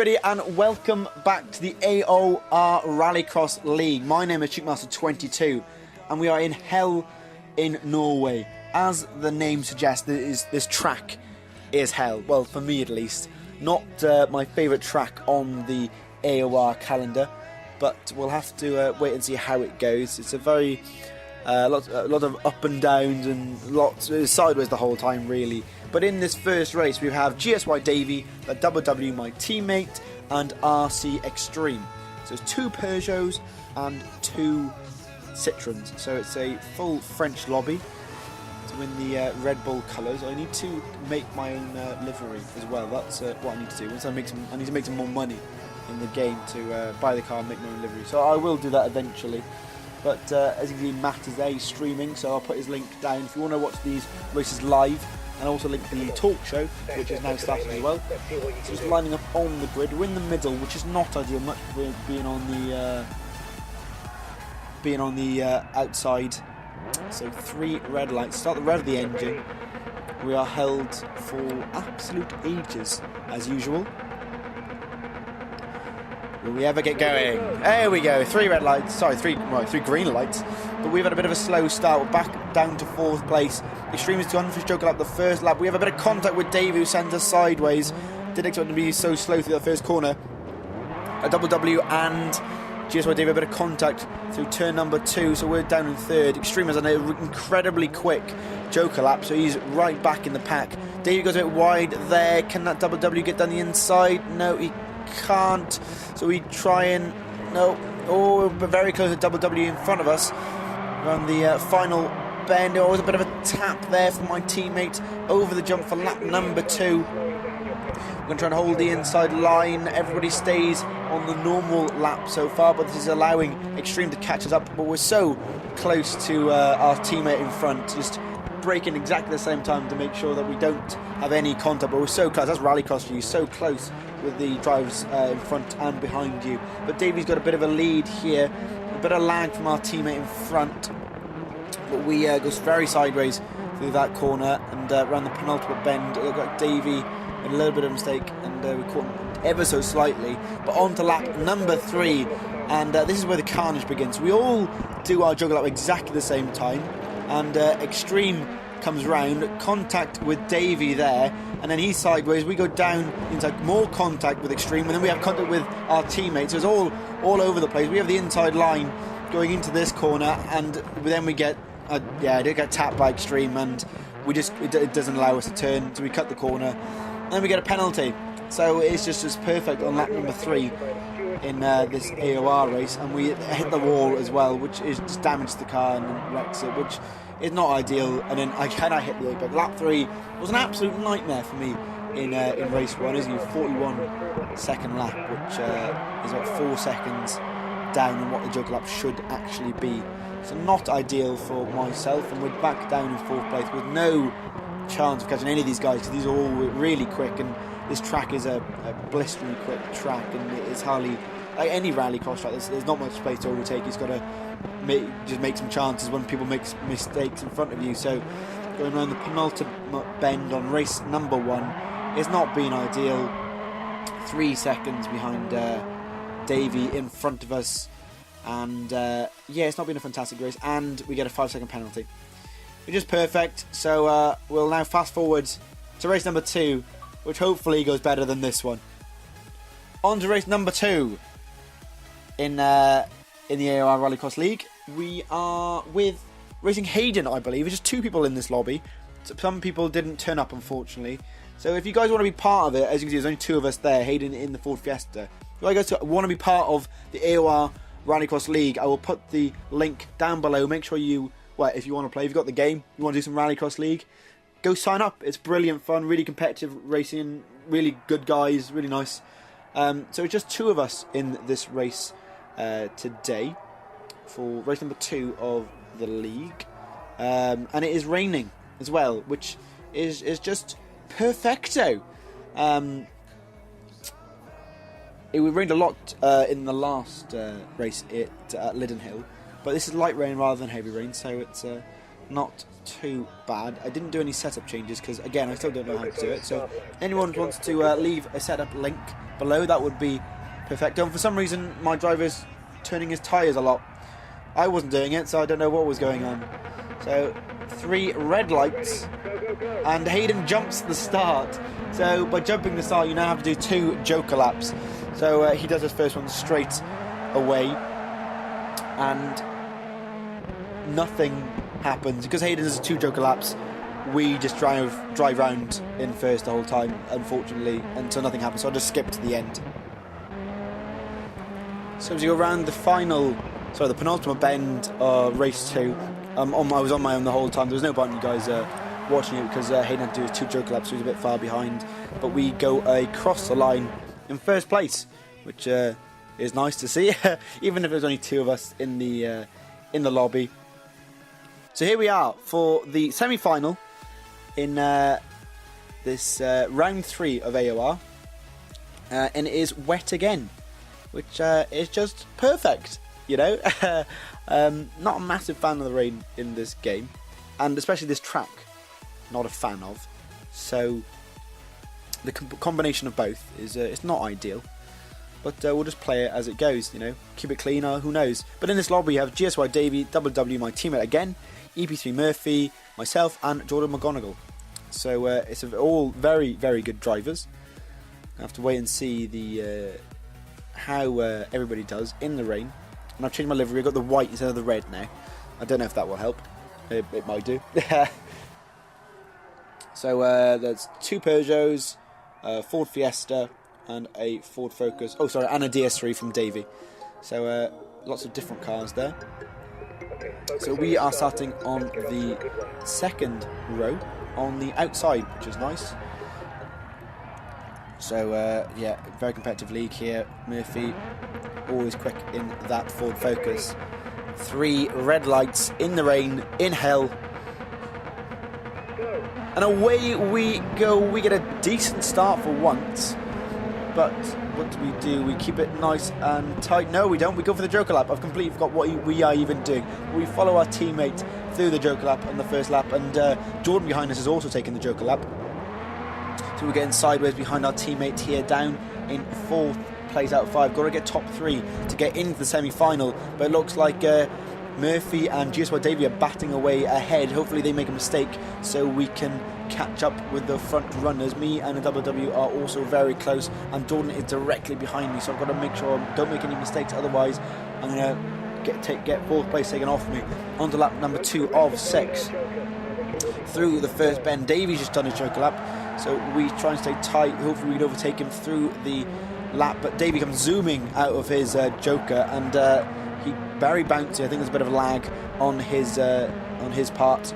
everybody, and welcome back to the AOR Rallycross League. My name is Chickmaster22, and we are in hell in Norway. As the name suggests, this track is hell. Well, for me at least. Not my favourite track on the AOR calendar, but we'll have to wait and see how it goes. It's a very a lot of up and downs and lots sideways the whole time, really. But in this first race, we have GSY Davey, WW my teammate, and RC Extreme. So it's 2 Peugeots and 2 Citroens. So it's a full French lobby to win the Red Bull colours. I need to make my own livery as well. That's what I need to do. Once I need to make some more money in the game to buy the car and make my own livery. So I will do that eventually. But as you can see, Matt is there, he's streaming, so I'll put his link down if you want to watch these races live, and also link the talk show, which is now starting as well. So just lining up on the grid. We're in the middle, which is not ideal, much for being on the outside. So 3 red lights. Start the rev of the engine. We are held for absolute ages, as usual. Will we ever get going? There we go, 3 red lights, sorry, 3 green lights. But we've had a bit of a slow start. We're back down to 4th place. Extreme has gone for his joker lap the first lap. We have a bit of contact with Dave, who sent us sideways. Didn't expect him to be so slow through that first corner. A WW and GSY Dave a bit of contact through turn number 2, so we're down in 3rd. Extreme has an incredibly quick joker lap, so he's right back in the pack. Dave goes a bit wide there. Can that WW get down the inside? No, he can't. So we try and we're very close to WW in front of us around the final bend. There was a bit of a tap there from my teammate over the jump for lap number 2. We're going to try and hold the inside line. Everybody stays on the normal lap so far, but this is allowing Extreme to catch us up. But we're so close to our teammate in front, just braking exactly the same time to make sure that we don't have any contact. But we're so close. That's Rallycross for you, so close with the drivers in front and behind you. But Davey's got a bit of a lead here, a bit of lag from our teammate in front, but we goes very sideways through that corner and around the penultimate bend. It looked like Davey made a little bit of a mistake, and we caught him ever so slightly. But on to lap number 3, and this is where the carnage begins. We all do our juggle lap exactly the same time, and Extreme comes round, contact with Davey there, and then he's sideways. We go down into more contact with Extreme, and then we have contact with our teammates. So it's all over the place. We have the inside line going into this corner, and then we get tapped by Extreme, and it doesn't allow us to turn, so we cut the corner, and then we get a penalty. So it's just as perfect on lap number 3 in this AOR race, and we hit the wall as well, which is just damaged the car and wrecks it, which is not ideal. And then I hit the apex. Lap 3 was an absolute nightmare for me in race 1, isn't it? 41 second lap, which is about 4 seconds down on what the joker lap should actually be. So not ideal for myself, and we're back down in 4th place with no chance of catching any of these guys, because these are all really quick, and this track is a blisteringly quick track, and it's hardly like any rallycross track. There's not much space to overtake. He's got to make some chances when people make mistakes in front of you. So going around the penultimate bend on race number 1, it's not been ideal. 3 seconds behind Davey in front of us, and it's not been a fantastic race, and we get a 5-second penalty, which is perfect. So we'll now fast forward to race number 2, which hopefully goes better than this one. On to race number 2 in the AOR Rallycross League. We are with Racing Hayden, I believe. There's just 2 people in this lobby. Some people didn't turn up, unfortunately. So if you guys want to be part of it, as you can see, there's only 2 of us there. Hayden in the Ford Fiesta. If you guys want to be part of the AOR Rallycross League, I will put the link down below. Make sure you, if you want to play, if you've got the game, you want to do some Rallycross League, go sign up. It's brilliant fun, really competitive racing, really good guys, really nice. So it's just 2 of us in this race today for race number 2 of the league, and it is raining as well, which is just perfecto. It rained a lot in the last race at Lidenhill, but this is light rain rather than heavy rain, so it's not too bad. I didn't do any setup changes because, again, I still don't know how to do it. So anyone who wants to leave a setup link below, that would be perfecto. And for some reason, my driver's turning his tyres a lot. I wasn't doing it, so I don't know what was going on. So 3 red lights, and Hayden jumps the start. So by jumping the start, you now have to do 2 joker laps. So he does his first one straight away, and nothing happens because Hayden does 2 joker laps. We just drive round in first the whole time, unfortunately, until nothing happens. So I just skip to the end. So as you go around the penultimate bend of race 2, I was on my own the whole time. There was no point in you guys watching it because Hayden had to do his 2 joker laps, so he was a bit far behind. But we go across the line in first place, which is nice to see, even if there's only 2 of us in the lobby. So here we are for the semi-final in this round 3 of AOR, and it is wet again, which is just perfect, you know. Not a massive fan of the rain in this game, and especially this track, not a fan of. So the combination of both is it's not ideal, but we'll just play it as it goes, you know, keep it clean, or who knows. But in this lobby you have GSY Davey, WW my teammate again, EP3 Murphy, myself, and Jordan McGonigal. So it's all very, very good drivers. I have to wait and see the how everybody does in the rain. And I've changed my livery. I've got the white instead of the red now. I don't know if that will help. It might do. So there's 2 Peugeots, Ford Fiesta, and a Ford Focus. Oh, sorry, and a DS3 from Davey. So lots of different cars there. So we are starting on the 2nd row on the outside, which is nice. So yeah, very competitive league here. Murphy always quick in that Ford Focus. 3 red lights in the rain, in hell, and away we go. We get a decent start for once, but what do? We keep it nice and tight. No, we don't. We go for the joker lap. I've completely forgot what we are even doing. We follow our teammate through the joker lap on the first lap, and Jordan behind us has also taken the joker lap. So we're getting sideways behind our teammate here, down in 4th place out of 5. Got to get top 3 to get into the semi-final, but it looks like Murphy and GSY Davey are batting away ahead. Hopefully they make a mistake so we can catch up with the front runners. Me and the WW are also very close, and Jordan is directly behind me, so I've got to make sure I don't make any mistakes, otherwise I'm going to get 4th place taken off me. On to lap number 2 of 6. Through the first bend, Davey's just done his joker lap, so we try and stay tight. Hopefully we can overtake him through the lap, but Davey comes zooming out of his joker, and he very bouncy. I think there's a bit of a lag on his part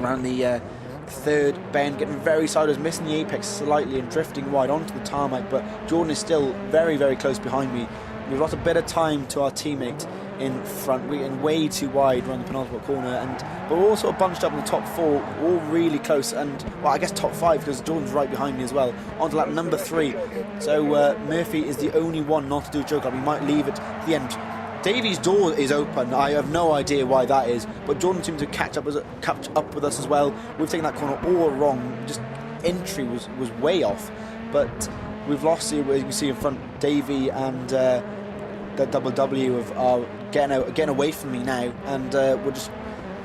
around the 3rd bend, getting very sideways, missing the apex slightly and drifting wide onto the tarmac, but Jordan is still very, very close behind me. We've lost a bit of time to our teammate in front. We're getting way too wide around the penultimate corner, but we're all sort of bunched up in the top 4, all really close, and well, I guess top 5 because Jordan's right behind me as well. On to lap number 3. So Murphy is the only one not to do a joker lap. We might leave it to the end. Davey's door is open. I have no idea why that is, but Jordan seems to catch up with us as well. We've taken that corner all wrong. Just entry was way off, but we've lost it. As you can see in front, Davey and the WW are getting away from me now, and we're just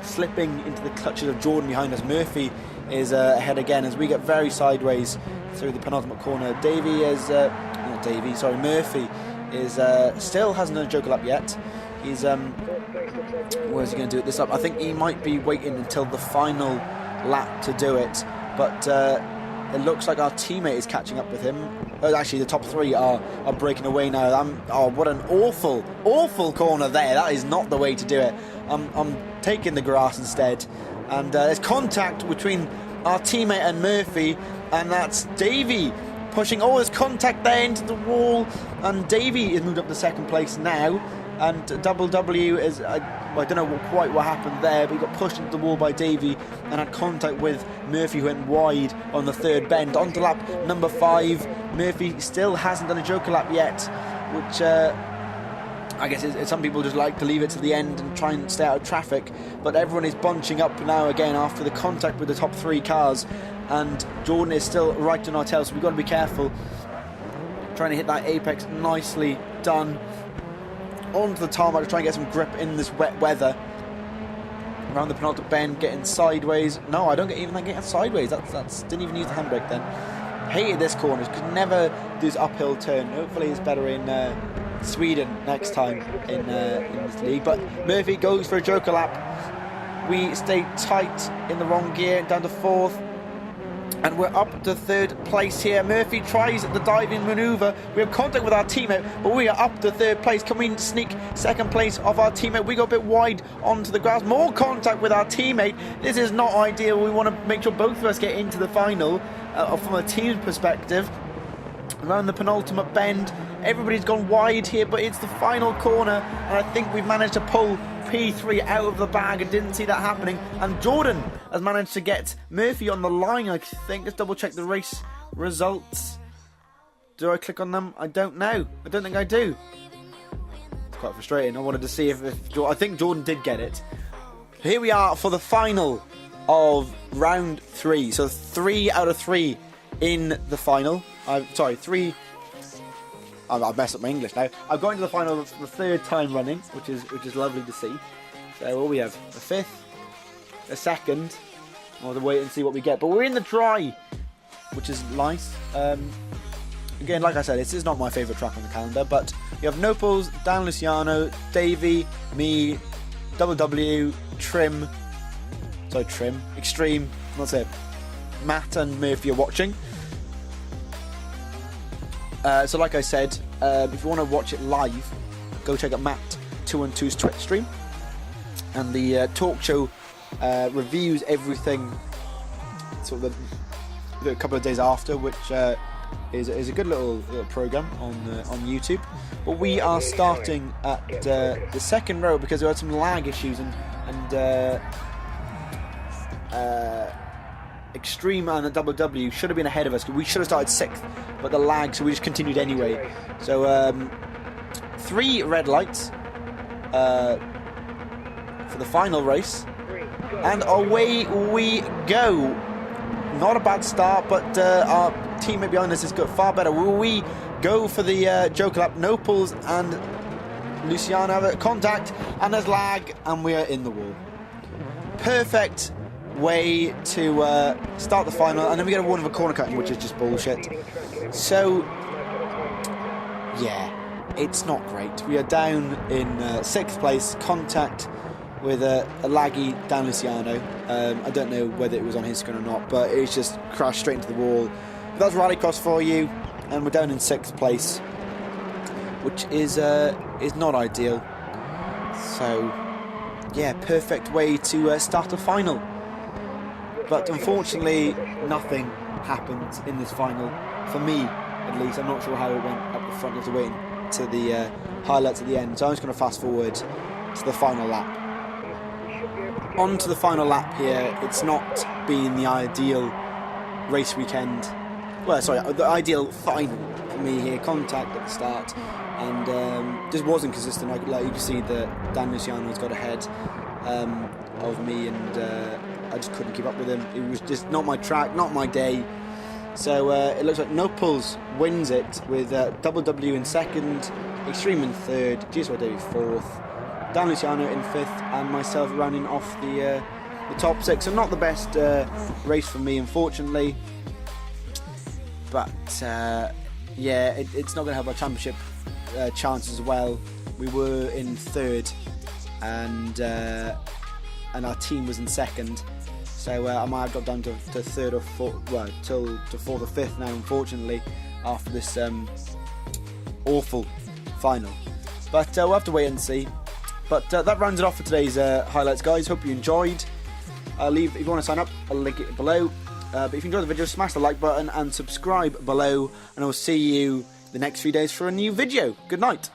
slipping into the clutches of Jordan behind us. Murphy is ahead again as we get very sideways through the penultimate corner. Murphy is still hasn't done a joker lap yet. He's where's he going to do it this lap? I think he might be waiting until the final lap to do it, but it looks like our teammate is catching up with him. Actually, the top 3 are breaking away now. Oh, what an awful corner there. That is not the way to do it. I'm taking the grass instead, and there's contact between our teammate and Murphy, and that's Davey pushing. Oh, there's contact there into the wall, and Davey is moved up to 2nd place now, and WW is I don't know quite what happened there, but he got pushed into the wall by Davey and had contact with Murphy, who went wide on the 3rd bend. On to lap number 5. Murphy still hasn't done a joker lap yet, which I guess some people just like to leave it to the end and try and stay out of traffic, but everyone is bunching up now again after the contact with the top 3 cars, and Jordan is still right on our tail, so we've got to be careful. trying to hit that apex, nicely done. Onto the tarmac to try and get some grip in this wet weather. Around the penultimate bend, getting sideways. No, I don't get even that getting sideways. That's didn't even use the handbrake then. Hated this corner, could never do this uphill turn. Hopefully it's better in Sweden next time in this league. But Murphy goes for a joker lap. We stay tight in the wrong gear, down to 4th. And we're up to 3rd place here. Murphy tries the diving manoeuvre. We have contact with our teammate, but we are up to 3rd place. Can we sneak 2nd place off our teammate? We go a bit wide onto the grass. More contact with our teammate. This is not ideal. We want to make sure both of us get into the final from a team's perspective. Around the penultimate bend. Everybody's gone wide here, but it's the final corner. And I think we've managed to pull P3 out of the bag. I didn't see that happening, and Jordan has managed to get Murphy on the line. I think, let's double check the race results. Do I click on them? I don't know. I don't think I do. It's quite frustrating. I wanted to see if I think Jordan did get it. Here we are for the final of round 3. So 3 out of 3 in the final. Three. I've messed up my English now. I've gone to the final for the 3rd time running, which is lovely to see. So what we have, a 5th, a 2nd. We'll have to wait and see what we get. But we're in the dry, which is nice. Again, like I said, this is not my favourite track on the calendar, but you have Nopals, Dan Luciano, Davey, me, Double W, Trim, Extreme, that's it. Matt and Murphy are watching. So like I said, if you want to watch it live, go check out Matt 212's Twitch stream. And the talk show reviews everything sort of a couple of days after, which is a good little program on YouTube. But we are starting at the 2nd row because we had some lag issues and Extreme and the Double W should have been ahead of us. We should have started 6th, but the lag, so we just continued anyway. So 3 red lights for the final race, and away we go. Not a bad start, but our teammate behind us has got far better. We go for the joker lap. Nopals and Luciano have a contact, and there's lag, and we are in the wall. Perfect way to start the final, and then we get a warning of a corner cutting, which is just bullshit. So yeah, it's not great. We are down in 6th place, contact with a laggy Dan Luciano. I don't know whether it was on his screen or not, but it's just crashed straight into the wall. But that's Rallycross for you, and we're down in 6th place, which is not ideal. So yeah, perfect way to start a final. But unfortunately, nothing happened in this final. For me, at least. I'm not sure how it went up the front. You have to wait to the highlights at the end. So I'm just going to fast forward to the final lap. On to the final lap here. It's not been the ideal race weekend. Well, sorry, the ideal final for me here. Contact at the start. And just wasn't consistent. Like you can see that Dan Luciano's got ahead of me, and I just couldn't keep up with him. It was just not my track, not my day. So it looks like Nopals wins it with Double W in 2nd, Extreme in 3rd, GSY Davey 4th, Dan Luciano in 5th, and myself rounding off the top 6. So not the best race for me, unfortunately. But yeah, it's not going to help our championship chance as well. We were in 3rd, and our team was in 2nd. So I might have got down to 3rd or 4th, well, to 4th or 5th now, unfortunately, after this awful final. But we'll have to wait and see. But that rounds it off for today's highlights, guys. Hope you enjoyed. If you want to sign up, I'll link it below. But if you enjoyed the video, smash the like button and subscribe below. And I'll see you the next few days for a new video. Good night.